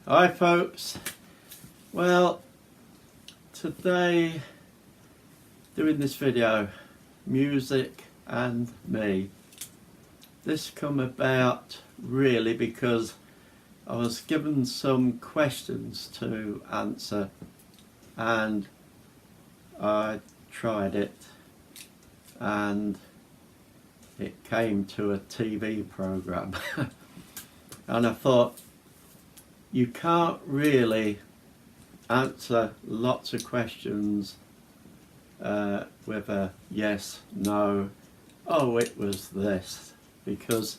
Hi folks, well today doing this video, music and me. This come about really because I was given some questions to answer and I tried it and it came to a TV program and I thought, you can't really answer lots of questions with a yes, no, oh it was this, because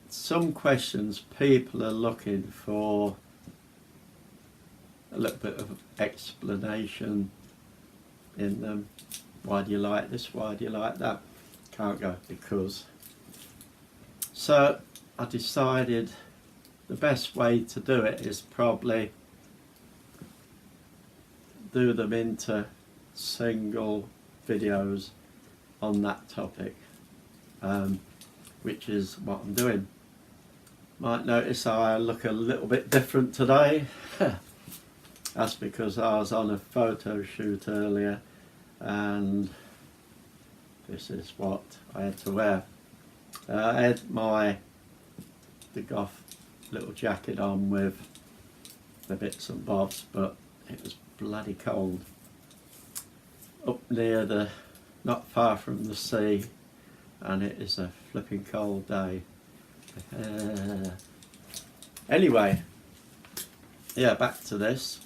some questions people are looking for a little bit of explanation in them. Why do you like this? Why do you like that? Can't go because. So I decided the best way to do it is probably do them into single videos on that topic, which is what I'm doing. Might notice I look a little bit different today. That's because I was on a photo shoot earlier and this is what I had to wear. I had the Goff little jacket on with the bits and bobs, but it was bloody cold up near not far from the sea, and it is a flipping cold day. Anyway, yeah, back to this.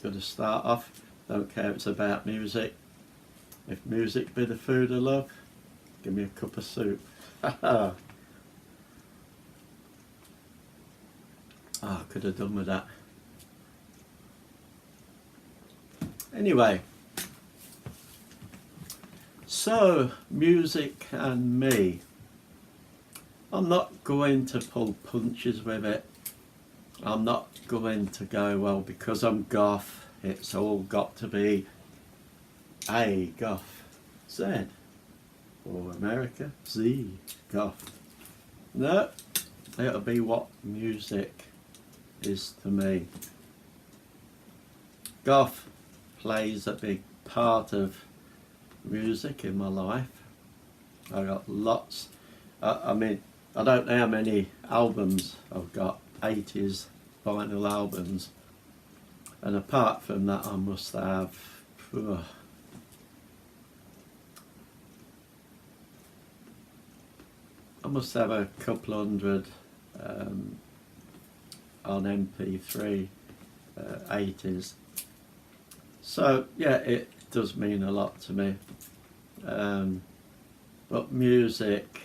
Gotta start off, don't care if it's about music. If music be the food I love, give me a cup of soup. Oh, I could have done with that. Anyway, so music and me. I'm not going to pull punches with it. I'm not going to go, well, because I'm Goff, it's all got to be A, Goff, Z, or America, Z, Goff. No, it'll be what music is to me. Goff plays a big part of music in my life. I got lots, I mean, I don't know how many albums I've got, 80s vinyl albums, and apart from that I must have, I must have a couple hundred on MP3 80s. So yeah, it does mean a lot to me, but music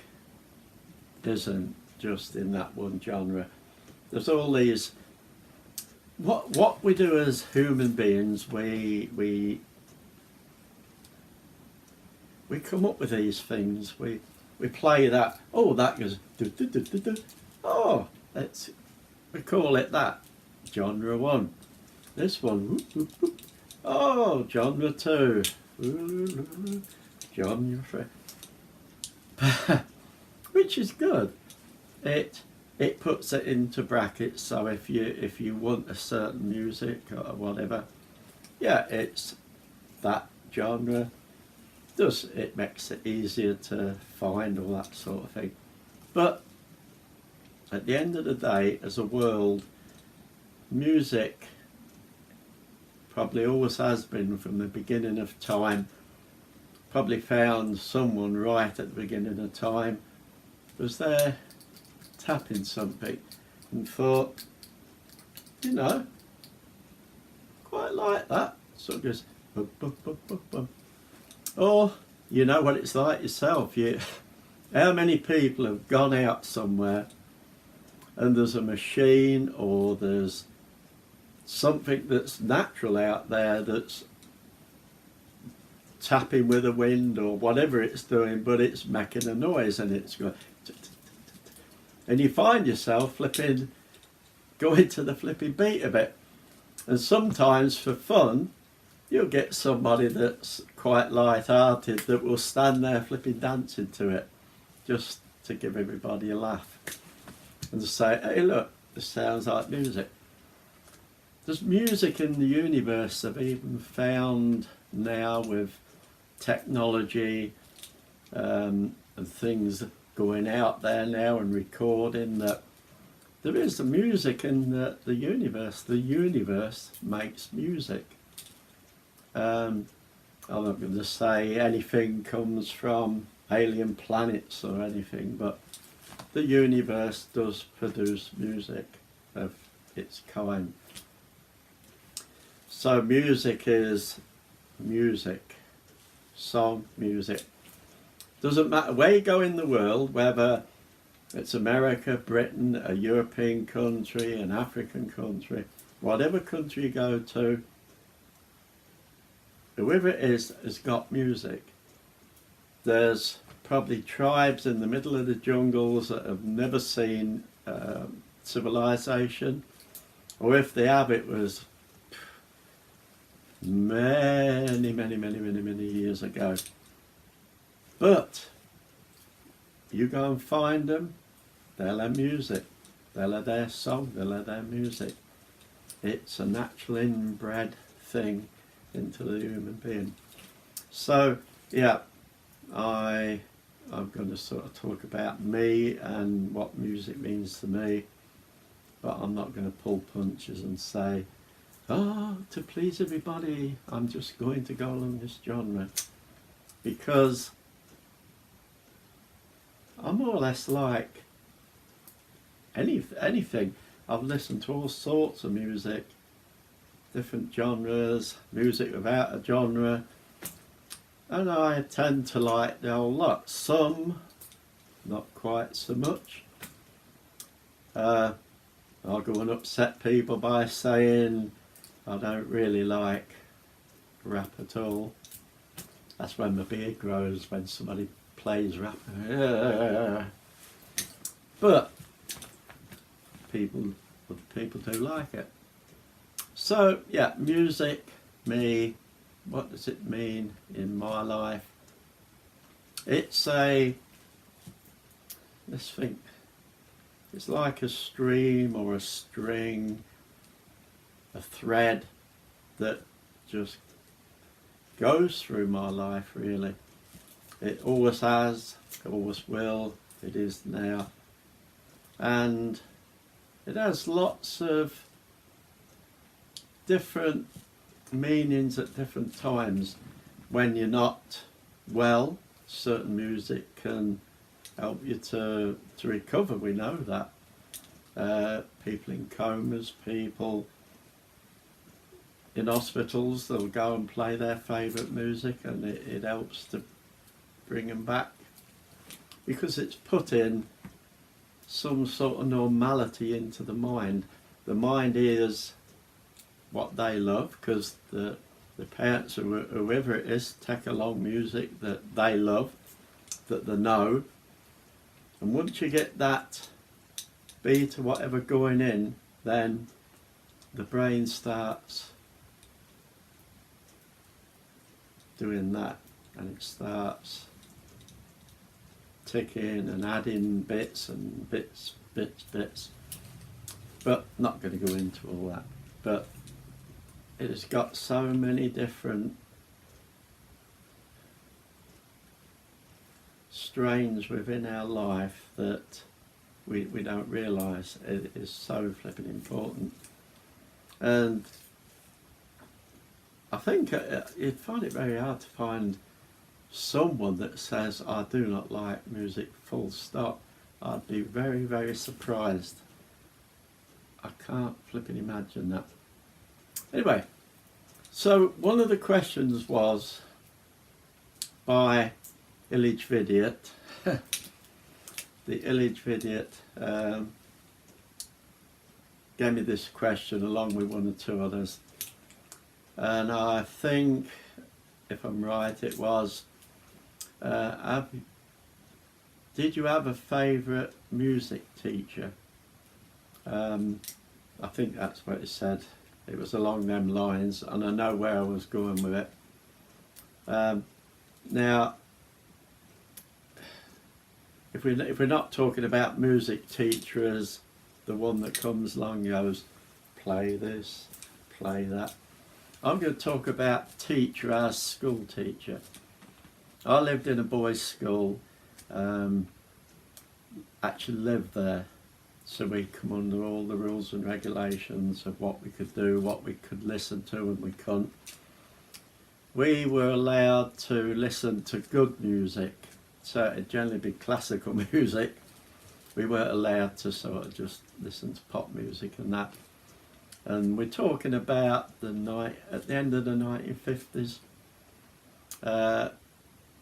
isn't just in that one genre. There's all these, what we do as human beings, we come up with these things. We play that, oh that goes do, do, do, do, do. Oh, we call it that, genre 1. This one, whoop, whoop, whoop. Oh, genre 2, genre 3. Which is good. It puts it into brackets, so if you want a certain music or whatever, yeah, it's that genre. It makes it easier to find all that sort of thing. But at the end of the day, as a world, music probably always has been from the beginning of time. Probably found someone right at the beginning of time was there tapping something and thought, you know, quite like that. So it goes bum, bum, bum, bum, bum. Or you know what it's like yourself. How many people have gone out somewhere and there's a machine or there's something that's natural out there that's tapping with the wind or whatever it's doing, but it's making a noise and it's going, and you find yourself going to the flipping beat of it. And sometimes for fun you'll get somebody that's quite light-hearted that will stand there flipping dancing to it just to give everybody a laugh and say, hey look, just sounds like music. There's music in the universe. I've even found now with technology and things going out there now and recording that there is the music in the universe. The universe makes music. I'm not going to say anything comes from alien planets or anything, but the universe does produce music of its kind. So music is music, song, music. Doesn't matter where you go in the world, whether it's America, Britain, a European country, an African country, whatever country you go to, whoever it is has got music. There's probably tribes in the middle of the jungles that have never seen civilization, or if they have, it was many years ago. But you go and find them, they'll have music, they'll have their song, they'll have their music. It's a natural inbred thing into the human being. So yeah, I'm going to sort of talk about me and what music means to me, but I'm not going to pull punches and say, oh, to please everybody, I'm just going to go along this genre, because I'm more or less like anything. I've listened to all sorts of music, different genres, music without a genre, and I tend to like the whole lot. Some, not quite so much. I'll go and upset people by saying I don't really like rap at all. That's when my beard grows, when somebody plays rap. But people do like it. So yeah, music, me, what does it mean in my life? It's let's think, it's like a stream or a string, a thread that just goes through my life, really. It always has, always will, it is now. And it has lots of different meanings at different times. When you're not well, certain music can help you to recover, we know that. People in comas, people in hospitals, they'll go and play their favourite music, and it helps to bring them back, because it's put in some sort of normality into the mind. The mind hears what they love, because the parents or whoever it is take along music that they love, that they know, and once you get that beat or whatever going in, then the brain starts doing that, and it starts ticking and adding bits and bits, but not going to go into all that. But it has got so many different strains within our life that we don't realise it is so flipping important. And I think you'd find it very hard to find someone that says, I do not like music, full stop. I'd be very surprised. I can't flipping imagine that. Anyway, so one of the questions was by Illage Vidiot. The Illage Vidiot gave me this question along with one or two others. And I think, if I'm right, it was, did you have a favourite music teacher? I think that's what it said. It was along them lines, and I know where I was going with it. Now, if we're not talking about music teachers the one that comes along goes, play this, play that. I'm going to talk about teacher as school teacher. I lived in a boys' school, actually lived there, so we come under all the rules and regulations of what we could do, what we could listen to and we couldn't. We were allowed to listen to good music, so it'd generally be classical music. We weren't allowed to sort of just listen to pop music and that. And we're talking about at the end of the 1950s.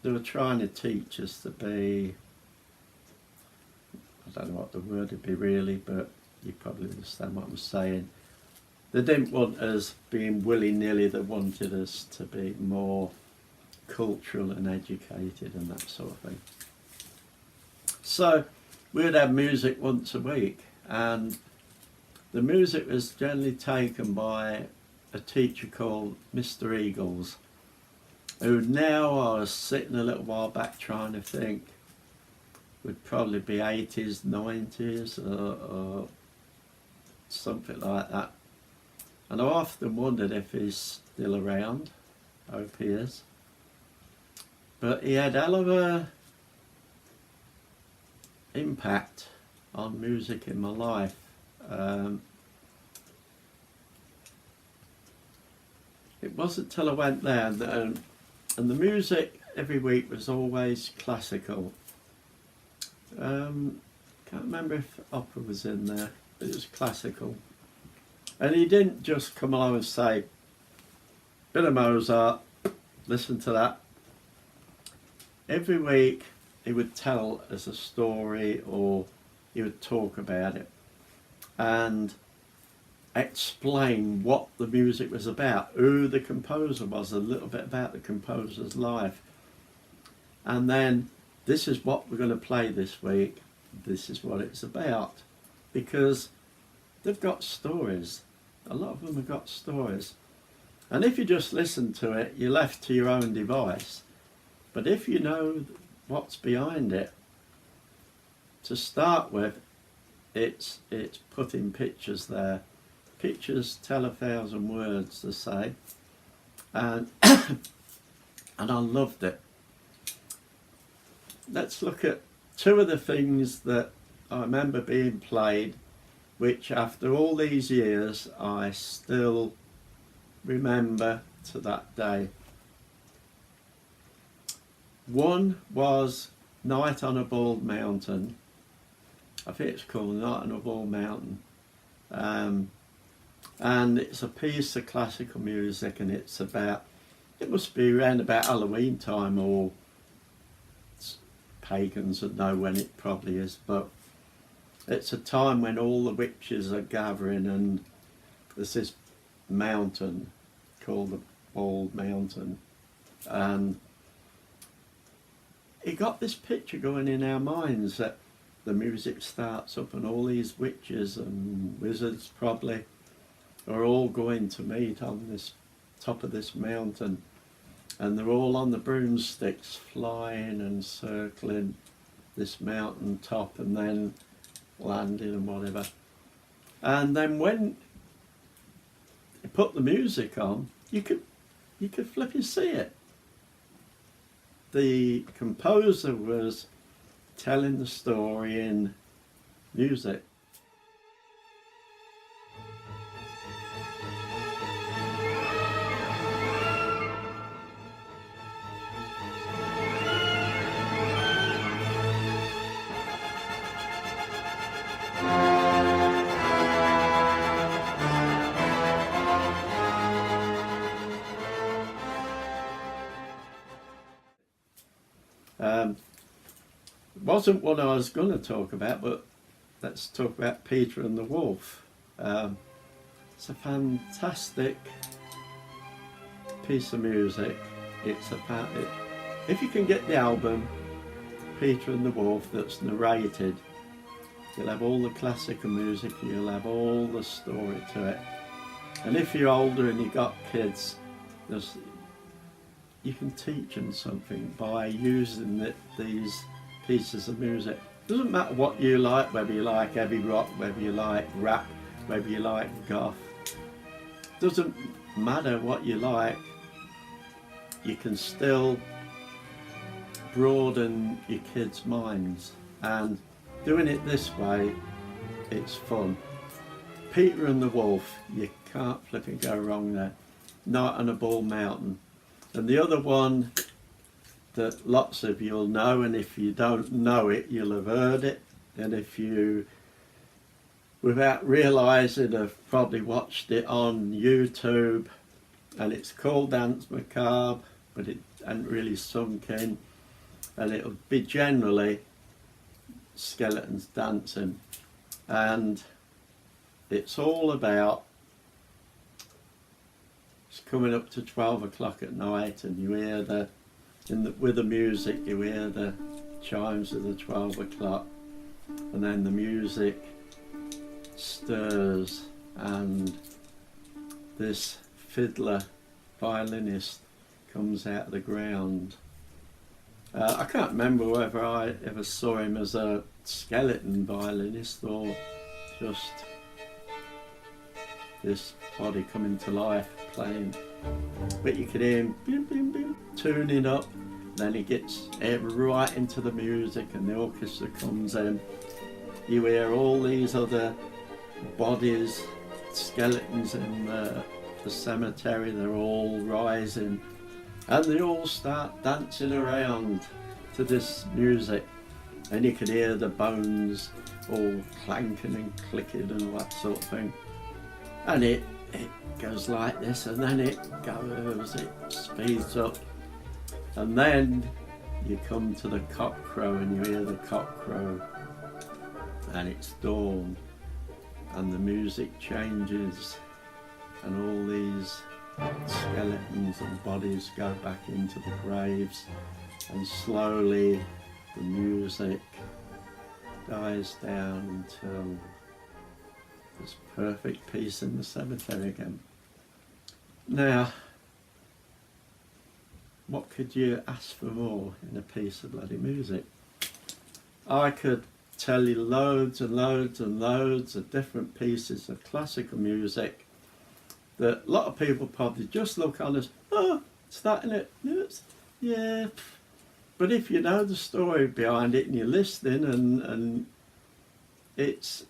They were trying to teach us to be, I don't know what the word would be really, but you probably understand what I'm saying. They didn't want us being willy-nilly, they wanted us to be more cultural and educated and that sort of thing. So we'd have music once a week, and the music was generally taken by a teacher called Mr. Eagles, who now, I was sitting a little while back trying to think, would probably be 80s, 90s or something like that. And I often wondered if he's still around. I hope he is. But he had a hell of a impact on music in my life. It wasn't till I went there, and the music every week was always classical. Can't remember if opera was in there, but it was classical. And he didn't just come along and say, bit of Mozart, listen to that. Every week he would tell us a story, or he would talk about it and explain what the music was about, who the composer was, a little bit about the composer's life. And then, this is what we're going to play this week, this is what it's about. Because they've got stories. A lot of them have got stories. And if you just listen to it, you're left to your own device. But if you know what's behind it, to start with, it's putting pictures there. Pictures tell 1,000 words, they say. And, and I loved it. Let's look at two of the things that I remember being played, which after all these years I still remember to that day. One was Night on a Bald Mountain. I think it's called Night on a Bald Mountain. And it's a piece of classical music, and it's about, it must be around about Halloween time, or pagans would know when it probably is, but it's a time when all the witches are gathering, and there's this mountain called the Bald Mountain, and it got this picture going in our minds that the music starts up and all these witches and wizards probably are all going to meet on this top of this mountain, and they're all on the broomsticks flying and circling this mountain top and then landing and whatever. And then when you put the music on, you could flipping see it. The composer was telling the story in music. Wasn't what I was going to talk about, but let's talk about Peter and the Wolf. It's a fantastic piece of music. It's about it. If you can get the album Peter and the Wolf that's narrated, you'll have all the classical music, you'll have all the story to it. And if you're older and you've got kids, you can teach them something by using these pieces of music. Doesn't matter what you like, whether you like heavy rock, whether you like rap, whether you like goth. Doesn't matter what you like, you can still broaden your kids' minds, and doing it this way, it's fun. Peter and the Wolf, you can't flipping go wrong there. Night on a Bald Mountain. And the other one that lots of you'll know, and if you don't know it, you'll have heard it, and if you, without realising, have probably watched it on YouTube, and it's called Danse Macabre, but it hasn't really sunk in, and it'll be generally skeletons dancing, and it's all about, it's coming up to 12 o'clock at night, and you hear with the music, you hear the chimes of the 12 o'clock, and then the music stirs, and this fiddler, violinist, comes out of the ground. I can't remember whether I ever saw him as a skeleton violinist or just this body coming to life playing, but you could hear him boom, boom, boom, tuning up. Then he gets right into the music and the orchestra comes in. You hear all these other bodies, skeletons in the cemetery, they're all rising, and they all start dancing around to this music, and you can hear the bones all clanking and clicking and all that sort of thing. And it goes like this, and then it speeds up, and then you come to the cock crow, and you hear the cock crow, and it's dawn, and the music changes, and all these skeletons and bodies go back into the graves, and slowly the music dies down until there's perfect peace in the cemetery again. Now, what could you ask for more in a piece of bloody music? I could tell you loads and loads and loads of different pieces of classical music that a lot of people probably just look on as, oh, it's that in it, yeah. But if you know the story behind it and you're listening, and it's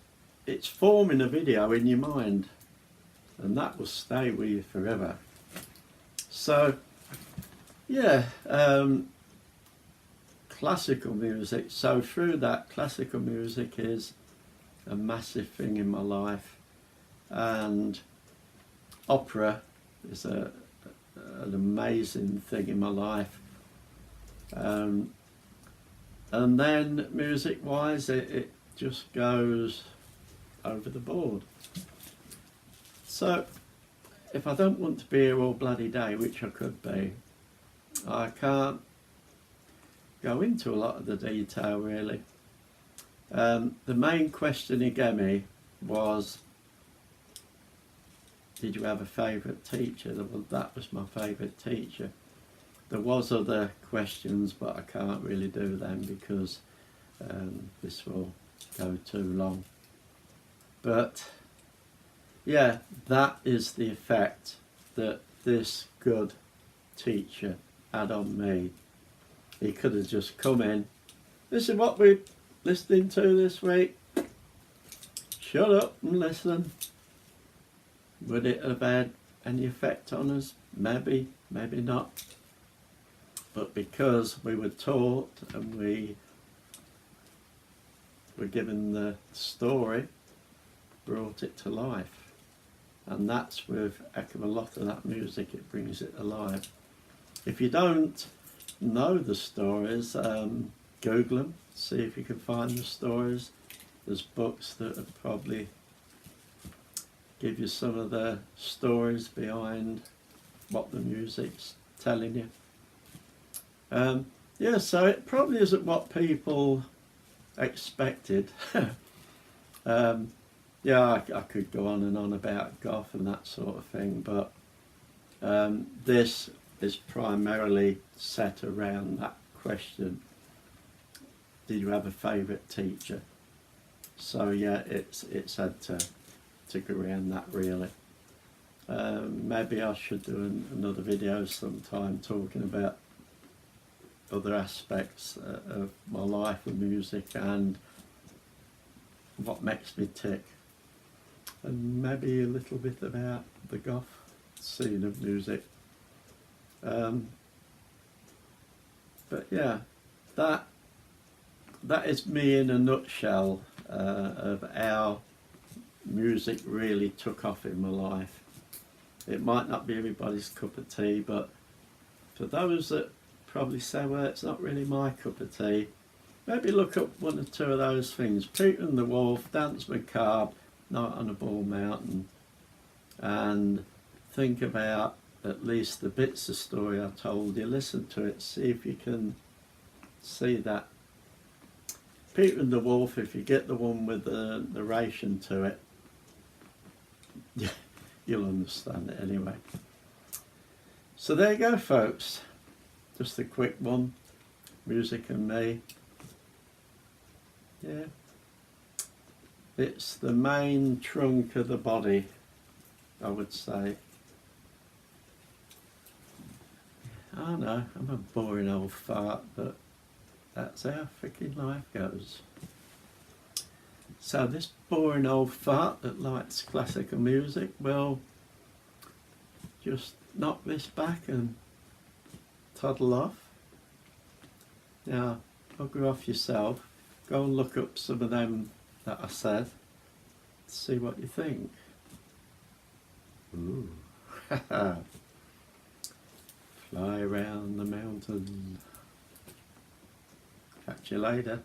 forming a video in your mind, and that will stay with you forever. So yeah, classical music. So through that, classical music is a massive thing in my life, and opera is an amazing thing in my life. And then music wise, it just goes over the board. So if I don't want to be here all bloody day, which I could be, I can't go into a lot of the detail really. The main question he gave me was, did you have a favourite teacher? Well, that was my favourite teacher. There was other questions, but I can't really do them because this will go too long. But yeah, that is the effect that this good teacher had on me. He could have just come in, this is what we're listening to this week, shut up and listen. Would it have had any effect on us? Maybe, maybe not. But because we were taught and we were given the story, brought it to life. And that's with a heck of a lot of that music, it brings it alive. If you don't know the stories, Google them, see if you can find the stories. There's books that would probably give you some of the stories behind what the music's telling you. Yeah, so it probably isn't what people expected. Yeah, I could go on and on about goth and that sort of thing, but this is primarily set around that question. did you have a favourite teacher? So yeah, it's had to go around that really. Maybe I should do another video sometime talking about other aspects of my life with music and what makes me tick, and maybe a little bit about the goth scene of music. But yeah, that is me in a nutshell of how music really took off in my life. It might not be everybody's cup of tea, but for those that probably say, well, it's not really my cup of tea, maybe look up one or two of those things. Peter and the Wolf, Danse Macabre, Night on a Bald Mountain, and think about at least the bits of story I told you. Listen to it, see if you can see that. Peter and the Wolf, if you get the one with the narration to it, you'll understand it anyway. So there you go, folks. Just a quick one. Music and me. Yeah. It's the main trunk of the body, I would say. I know, I'm a boring old fart, but that's how freaking life goes. So this boring old fart that likes classical music, well, just knock this back and toddle off. Now, bugger off yourself. Go and look up some of them that I said. See what you think. Ooh. Fly around the mountain. Catch you later.